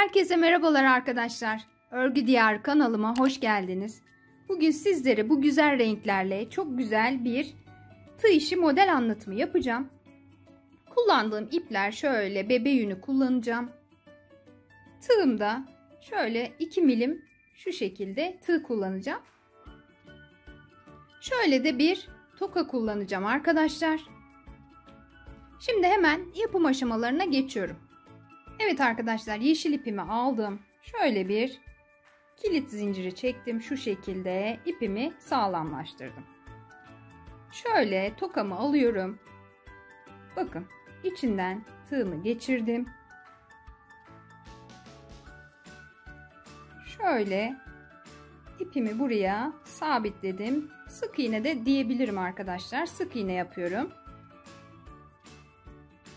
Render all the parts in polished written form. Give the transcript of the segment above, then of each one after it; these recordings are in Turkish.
Herkese merhabalar arkadaşlar. Örgü Diyarı kanalıma hoş geldiniz. Bugün sizlere bu güzel renklerle çok güzel bir tığ işi model anlatımı yapacağım. Kullandığım ipler şöyle bebe yünü kullanacağım. Tığımda şöyle 2 milim şu şekilde tığ kullanacağım. Şöyle de bir toka kullanacağım arkadaşlar. Şimdi hemen yapım aşamalarına geçiyorum. Evet arkadaşlar, yeşil ipimi aldım. Şöyle bir kilit zinciri çektim. Şu şekilde ipimi sağlamlaştırdım. Şöyle tokamı alıyorum. Bakın, içinden tığımı geçirdim. Şöyle ipimi buraya sabitledim. Sık iğne de diyebilirim arkadaşlar. Sık iğne yapıyorum.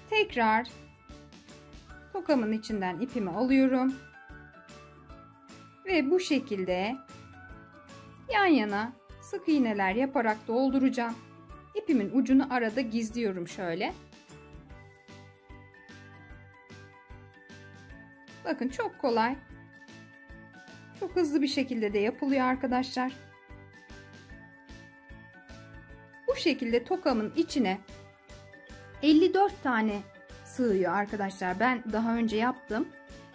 Tekrar tokamın içinden ipimi alıyorum. Ve bu şekilde yan yana sık iğneler yaparak dolduracağım. İpimin ucunu arada gizliyorum şöyle. Bakın, çok kolay. Çok hızlı bir şekilde de yapılıyor arkadaşlar. Bu şekilde tokamın içine 54 tane sığıyor arkadaşlar. Ben daha önce yaptım.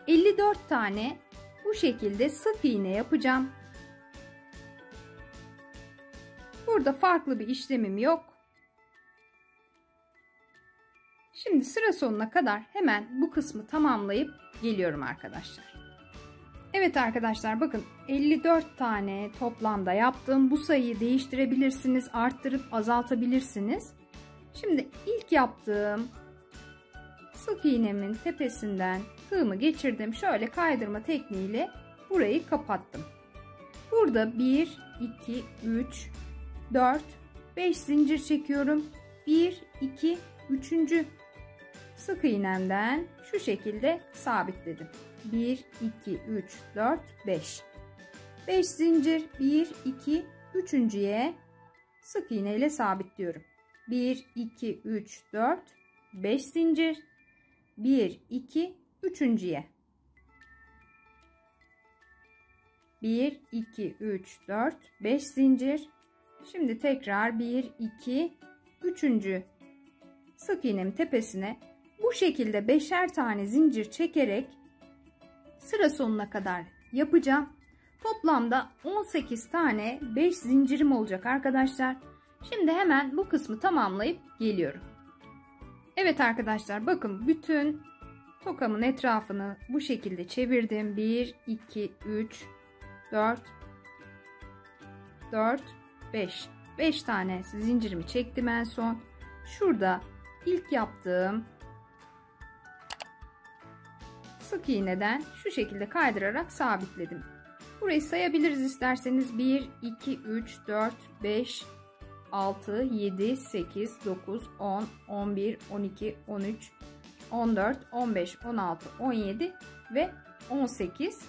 54 tane bu şekilde sık iğne yapacağım. Burada farklı bir işlemim yok. Şimdi sıra sonuna kadar hemen bu kısmı tamamlayıp geliyorum arkadaşlar. Evet arkadaşlar, bakın 54 tane toplamda yaptım. Bu sayıyı değiştirebilirsiniz, arttırıp azaltabilirsiniz. Şimdi ilk yaptığım sık iğnemin tepesinden tığımı geçirdim. Şöyle kaydırma tekniğiyle burayı kapattım. Burada 1, 2, 3, 4, 5 zincir çekiyorum. 1, 2, 3. sık iğnemden şu şekilde sabitledim. 1, 2, 3, 4, 5. 5 zincir, 1, 2, 3.'ye sık iğne ile sabitliyorum. 1, 2, 3, 4, 5 zincir. 1, 2, 3.'ye 1, 2, 3, 4, 5 zincir. Şimdi tekrar 1, 2, 3. sık iğnemin tepesine bu şekilde 5'er tane zincir çekerek sıra sonuna kadar yapacağım. Toplamda 18 tane 5 zincirim olacak arkadaşlar. Şimdi hemen bu kısmı tamamlayıp geliyorum. Evet arkadaşlar, bakın bütün tokamın etrafını bu şekilde çevirdim. 1, 2, 3, 4, 5. 5 tane zincirimi çektim en son. Şurada ilk yaptığım sık iğneden şu şekilde kaydırarak sabitledim. Burayı sayabiliriz isterseniz. 1, 2, 3, 4, 5, 6, 7, 8, 9, 10, 11, 12, 13, 14, 15, 16, 17 ve 18.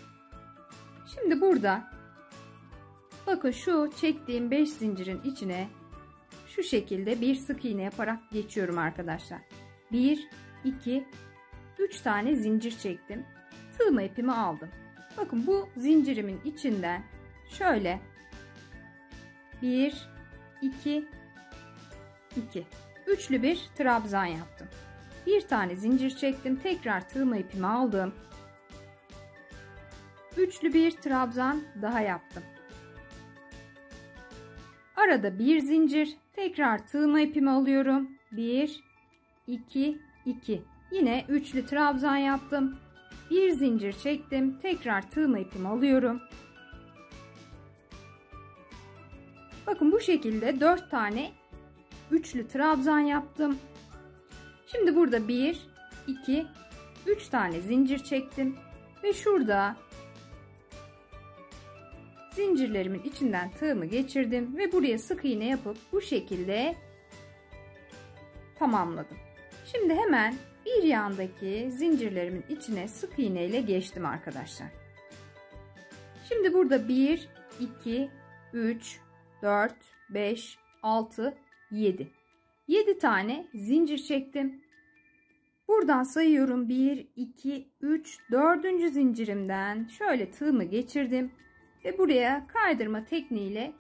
Şimdi burada bakın, şu çektiğim 5 zincirin içine şu şekilde bir sık iğne yaparak geçiyorum arkadaşlar. 1, 2, 3 tane zincir çektim. Tığma ipimi aldım. Bakın, bu zincirimin içinden şöyle 1, 2, 2. Üçlü bir trabzan yaptım. Bir tane zincir çektim. Tekrar tığma ipimi aldım. Üçlü bir trabzan daha yaptım. Arada bir zincir. Tekrar tığma ipimi alıyorum. 1, 2, 2. Yine üçlü trabzan yaptım. Bir zincir çektim. Tekrar tığma ipimi alıyorum. Bakın, bu şekilde 4 tane üçlü trabzan yaptım. Şimdi burada 1, 2, 3 tane zincir çektim. Ve şurada zincirlerimin içinden tığımı geçirdim. Ve buraya sık iğne yapıp bu şekilde tamamladım. Şimdi hemen bir yandaki zincirlerimin içine sık iğne ile geçtim arkadaşlar. Şimdi burada 1, 2, 3, 4, 5, 6, 7. 7 tane zincir çektim. Buradan sayıyorum. 1, 2, 3, 4. zincirimden şöyle tığımı geçirdim. Ve buraya kaydırma tekniğiyle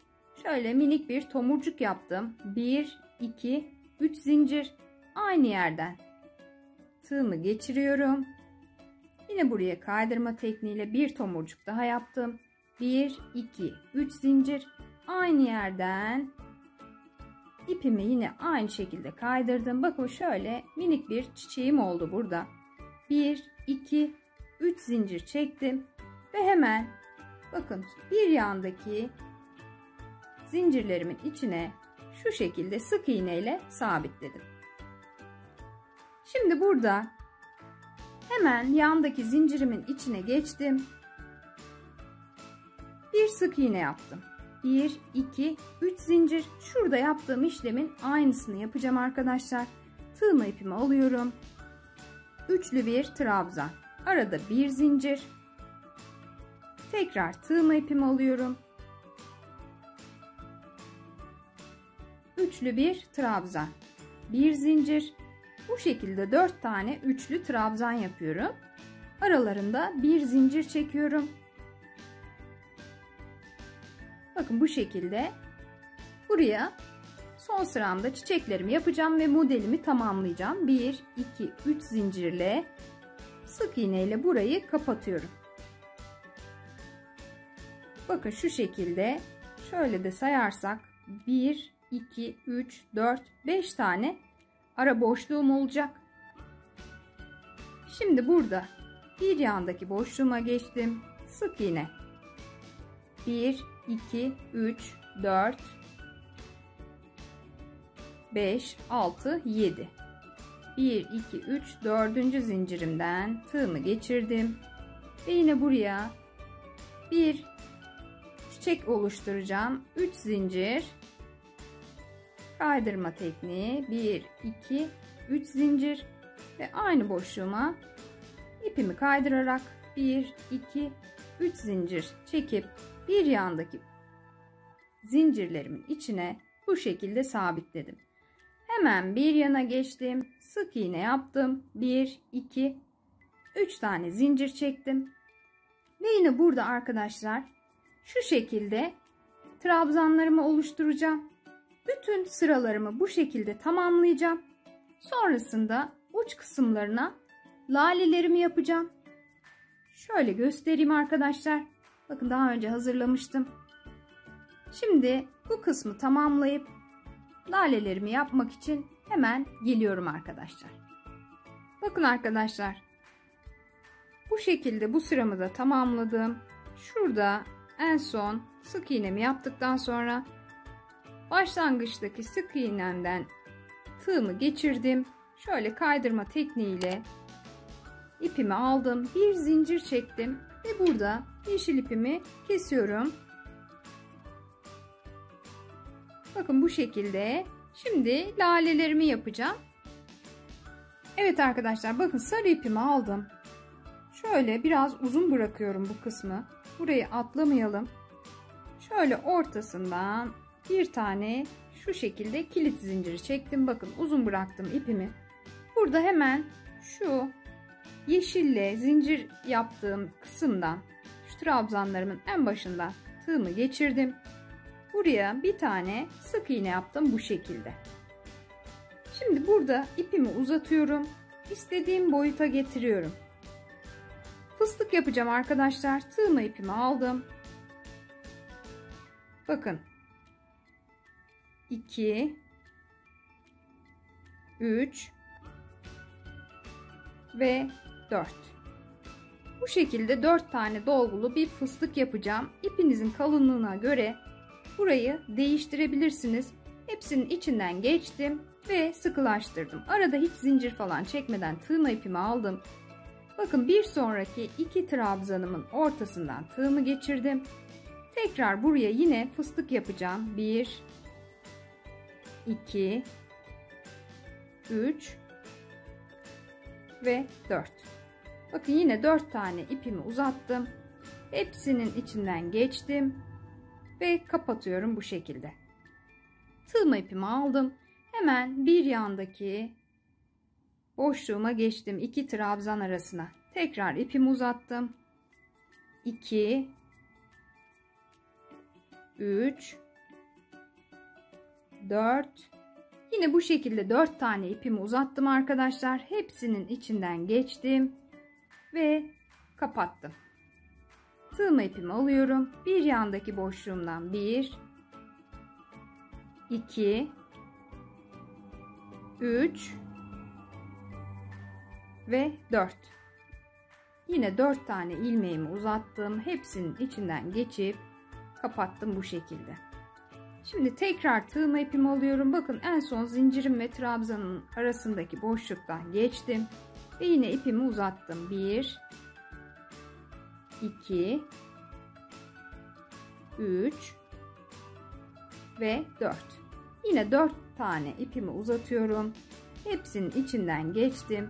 şöyle minik bir tomurcuk yaptım. 1, 2, 3 zincir. Aynı yerden tığımı geçiriyorum. Yine buraya kaydırma tekniğiyle bir tomurcuk daha yaptım. 1, 2, 3 zincir. Aynı yerden ipimi yine aynı şekilde kaydırdım. Bakın şöyle minik bir çiçeğim oldu burada. 1, 2, 3 zincir çektim. Ve hemen bakın bir yandaki zincirlerimin içine şu şekilde sık iğne ile sabitledim. Şimdi burada hemen yandaki zincirimin içine geçtim. Bir sık iğne yaptım. 1, 2, 3 zincir. Şurada yaptığım işlemin aynısını yapacağım arkadaşlar. Tığımı ipimi alıyorum. Üçlü bir trabzan. Arada bir zincir. Tekrar tığımı ipimi alıyorum. Üçlü bir trabzan. Bir zincir. Bu şekilde 4 tane üçlü trabzan yapıyorum. Aralarında bir zincir çekiyorum. Bakın bu şekilde buraya son sıramda çiçeklerimi yapacağım ve modelimi tamamlayacağım. 1, 2, 3 zincirle sık iğne ile burayı kapatıyorum. Bakın şu şekilde şöyle de sayarsak 1, 2, 3, 4, 5 tane ara boşluğum olacak. Şimdi burada bir yandaki boşluğuma geçtim. Sık iğne. 1, 2, 3, 4, 5, 6, 7. 1, 2, 3, 4. zincirimden tığımı geçirdim. Ve yine buraya bir çiçek oluşturacağım. 3 zincir. Kaydırma tekniği. 1, 2, 3 zincir. Ve aynı boşluğuma ipimi kaydırarak 1, 2, 3 zincir çekip bir yandaki zincirlerimin içine bu şekilde sabitledim. Hemen bir yana geçtim. Sık iğne yaptım. 1, 2, 3 tane zincir çektim. Ve yine burada arkadaşlar şu şekilde trabzanlarımı oluşturacağım. Bütün sıralarımı bu şekilde tamamlayacağım. Sonrasında uç kısımlarına lalelerimi yapacağım. Şöyle göstereyim arkadaşlar. Bakın daha önce hazırlamıştım. Şimdi bu kısmı tamamlayıp lalelerimi yapmak için hemen geliyorum arkadaşlar. Bakın arkadaşlar. Bu şekilde bu sıramı da tamamladım. Şurada en son sık iğnemi yaptıktan sonra başlangıçtaki sık iğnemden tığımı geçirdim. Şöyle kaydırma tekniğiyle ipimi aldım. Bir zincir çektim ve burada yeşil ipimi kesiyorum. Bakın bu şekilde. Şimdi lalelerimi yapacağım. Evet arkadaşlar bakın sarı ipimi aldım. Şöyle biraz uzun bırakıyorum bu kısmı. Burayı atlamayalım. Şöyle ortasından bir tane şu şekilde kilit zinciri çektim. Bakın uzun bıraktım ipimi. Burada hemen şu yeşille zincir yaptığım kısımdan şu trabzanlarımın en başından tığımı geçirdim. Buraya bir tane sık iğne yaptım bu şekilde. Şimdi burada ipimi uzatıyorum. İstediğim boyuta getiriyorum. Fıstık yapacağım arkadaşlar. Tığımı ipimi aldım. Bakın. 2 3 ve 4. Bu şekilde 4 tane dolgulu bir fıstık yapacağım. İpinizin kalınlığına göre burayı değiştirebilirsiniz. Hepsinin içinden geçtim ve sıkılaştırdım. Arada hiç zincir falan çekmeden tığma ipimi aldım. Bakın bir sonraki iki trabzanımın ortasından tığımı geçirdim. Tekrar buraya yine fıstık yapacağım. 1 2 3 ve 4. Bakın yine 4 tane ipimi uzattım. Hepsinin içinden geçtim ve kapatıyorum bu şekilde. Tığma ipimi aldım. Hemen bir yandaki boşluğuma geçtim. 2 trabzan arasına. Tekrar ipimi uzattım. 2 3 4 Yine bu şekilde 4 tane ipimi uzattım arkadaşlar. Hepsinin içinden geçtim ve kapattım. Tığma ipimi alıyorum. Bir yandaki boşluğumdan 1 2 3 ve 4. Yine 4 tane ilmeğimi uzattım. Hepsinin içinden geçip kapattım bu şekilde. Şimdi tekrar tığma ipimi alıyorum. Bakın en son zincirim ve trabzanın arasındaki boşluktan geçtim. Ve yine ipimi uzattım. 1 2 3 ve 4. Yine 4 tane ipimi uzatıyorum. Hepsinin içinden geçtim.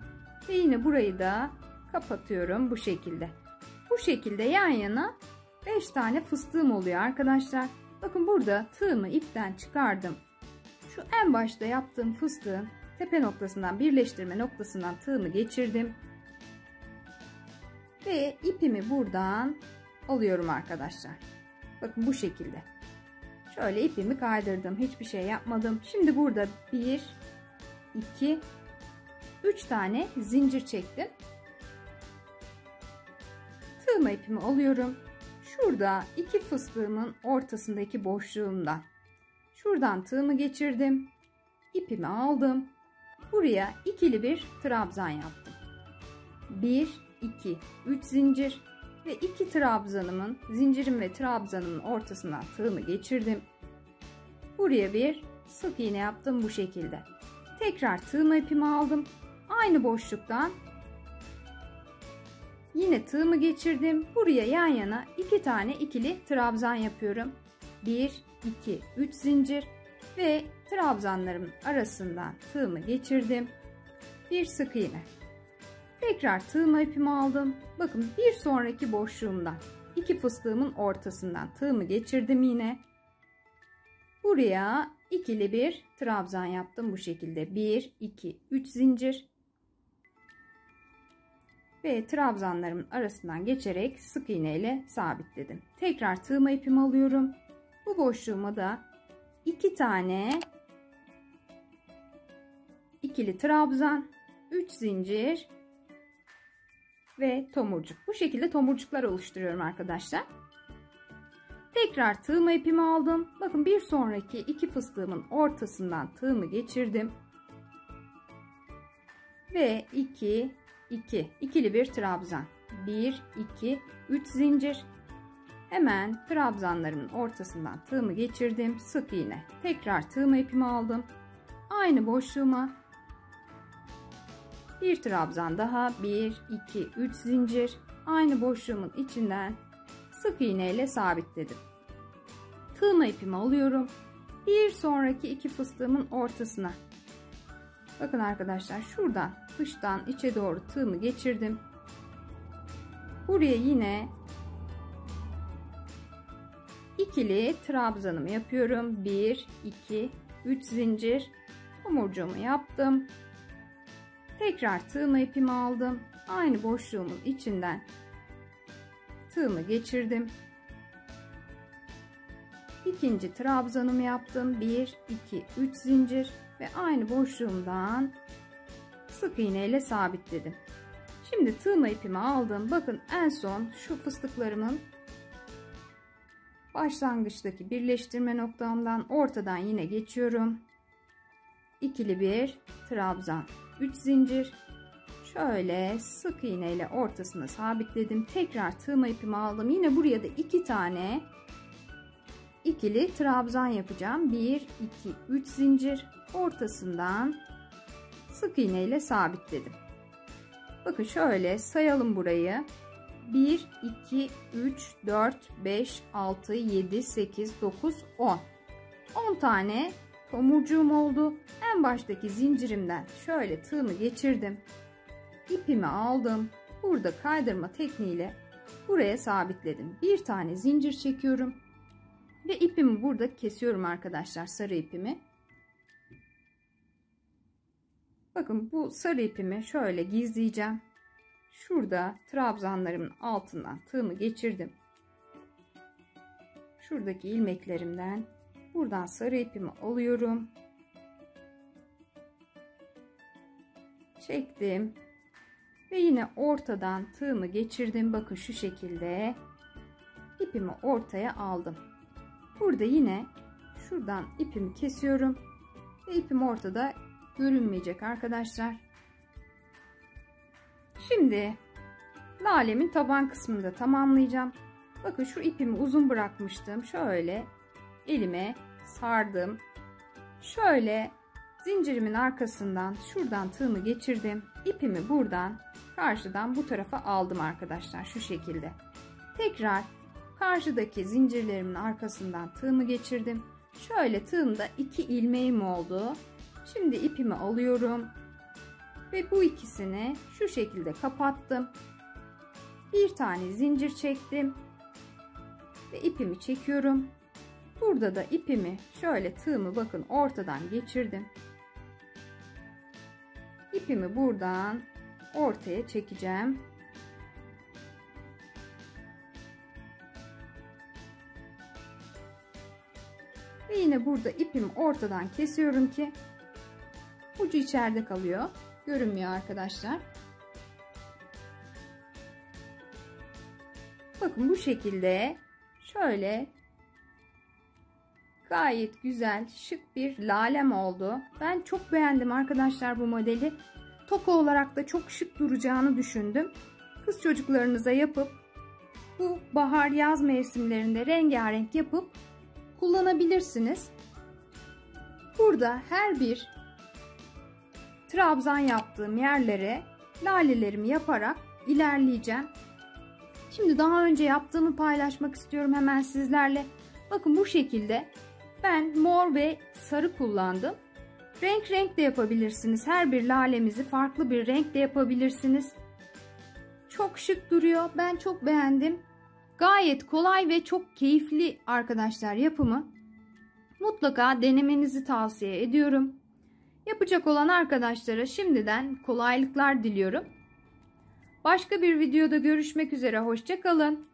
Ve yine burayı da kapatıyorum bu şekilde. Bu şekilde yan yana 5 tane fıstığım oluyor arkadaşlar. Bakın burada tığımı ipten çıkardım. Şu en başta yaptığım fıstığın tepe noktasından, birleştirme noktasından tığımı geçirdim. Ve ipimi buradan alıyorum arkadaşlar. Bakın bu şekilde. Şöyle ipimi kaydırdım. Hiçbir şey yapmadım. Şimdi burada 1 2 3 tane zincir çektim. Tığma ipimi alıyorum. Şurada 2 fıstığımın ortasındaki boşluğumdan şuradan tığımı geçirdim. İpimi aldım. Buraya ikili bir trabzan yaptım. 1 2 3 zincir ve 2 trabzanımın, zincirim ve trabzanımın ortasından tığımı geçirdim. Buraya bir sık iğne yaptım bu şekilde. Tekrar tığma ipimi aldım. Aynı boşluktan yine tığımı geçirdim. Buraya yan yana 2 tane ikili trabzan yapıyorum. 1 2 3 zincir ve trabzanlarımın arasından tığımı geçirdim. Bir sık iğne. Tekrar tığma ipimi aldım. Bakın bir sonraki boşluğumdan 2 fıstığımın ortasından tığımı geçirdim yine. Buraya ikili bir trabzan yaptım bu şekilde. 1 2 3 zincir ve trabzanlarımın arasından geçerek sık iğne ile sabitledim. Tekrar tığma ipimi alıyorum. Bu boşluğuma da 2 tane ikili trabzan, 3 zincir ve tomurcuk. Bu şekilde tomurcuklar oluşturuyorum arkadaşlar. Tekrar tığma ipimi aldım. Bakın bir sonraki 2 fıstığımın ortasından tığımı geçirdim. Ve 2 2 ikili bir trabzan. 1 2 3 zincir. Hemen trabzanlarımın ortasından tığımı geçirdim. Sık iğne. Tekrar tığma ipimi aldım. Aynı boşluğuma bir trabzan daha. 1 2 3 zincir. Aynı boşluğumun içinden sık iğne ile sabitledim. Tığma ipimi alıyorum. Bir sonraki 2 fıstığımın ortasına. Bakın arkadaşlar şuradan dıştan içe doğru tığımı geçirdim. Buraya yine ikili trabzanımı yapıyorum. 1 2 3 zincir tomurcuğumu yaptım. Tekrar tığma ipimi aldım. Aynı boşluğumun içinden tığımı geçirdim. İkinci trabzanımı yaptım. 1 2 3 zincir ve aynı boşluğumdan sık iğne ile sabitledim. Şimdi tığma ipimi aldım. Bakın en son şu fıstıklarımın başlangıçtaki birleştirme noktamdan ortadan yine geçiyorum. İkili bir trabzan, 3 zincir. Şöyle sık iğne ile ortasına sabitledim. Tekrar tığma ipimi aldım. Yine buraya da 2 tane ikili trabzan yapacağım. 1 2 3 zincir, ortasından sık iğne ile sabitledim. Bakın şöyle sayalım burayı. 1 2 3 4 5 6 7 8 9 10 tane tomurcuğum oldu. En baştaki zincirimden şöyle tığımı geçirdim. İpimi aldım. Burada kaydırma tekniğiyle buraya sabitledim. Bir tane zincir çekiyorum. Ve ipimi burada kesiyorum arkadaşlar, sarı ipimi. Bakın bu sarı ipimi şöyle gizleyeceğim. Şurada trabzanlarımın altından tığımı geçirdim. Şuradaki ilmeklerimden buradan sarı ipimi alıyorum. Çektim. Ve yine ortadan tığımı geçirdim. Bakın şu şekilde ipimi ortaya aldım. Burada yine şuradan ipimi kesiyorum. Ve ipim ortada görünmeyecek arkadaşlar. Şimdi lalemin taban kısmını da tamamlayacağım. Bakın şu ipimi uzun bırakmıştım. Şöyle elime sardım. Şöyle zincirimin arkasından şuradan tığımı geçirdim. İpimi buradan karşıdan bu tarafa aldım arkadaşlar. Şu şekilde. Tekrar karşıdaki zincirlerimin arkasından tığımı geçirdim. Şöyle tığımda 2 ilmeğim oldu. Şimdi ipimi alıyorum. Ve bu ikisini şu şekilde kapattım. Bir tane zincir çektim. Ve ipimi çekiyorum. Burada da ipimi şöyle tığımı bakın ortadan geçirdim. İpimi buradan ortaya çekeceğim. Ve yine burada ipimi ortadan kesiyorum ki ucu içeride kalıyor. Görünmüyor arkadaşlar. Bakın bu şekilde şöyle gayet güzel şık bir lalem oldu. Ben çok beğendim arkadaşlar bu modeli. Toka olarak da çok şık duracağını düşündüm. Kız çocuklarınıza yapıp bu bahar yaz mevsimlerinde rengarenk yapıp kullanabilirsiniz. Burada her bir trabzan yaptığım yerlere lalelerimi yaparak ilerleyeceğim. Şimdi daha önce yaptığımı paylaşmak istiyorum hemen sizlerle. Bakın bu şekilde ben mor ve sarı kullandım. Renk renk de yapabilirsiniz. Her bir lalemizi farklı bir renkte yapabilirsiniz. Çok şık duruyor. Ben çok beğendim. Gayet kolay ve çok keyifli arkadaşlar yapımı. Mutlaka denemenizi tavsiye ediyorum. Yapacak olan arkadaşlara şimdiden kolaylıklar diliyorum. Başka bir videoda görüşmek üzere. Hoşça kalın.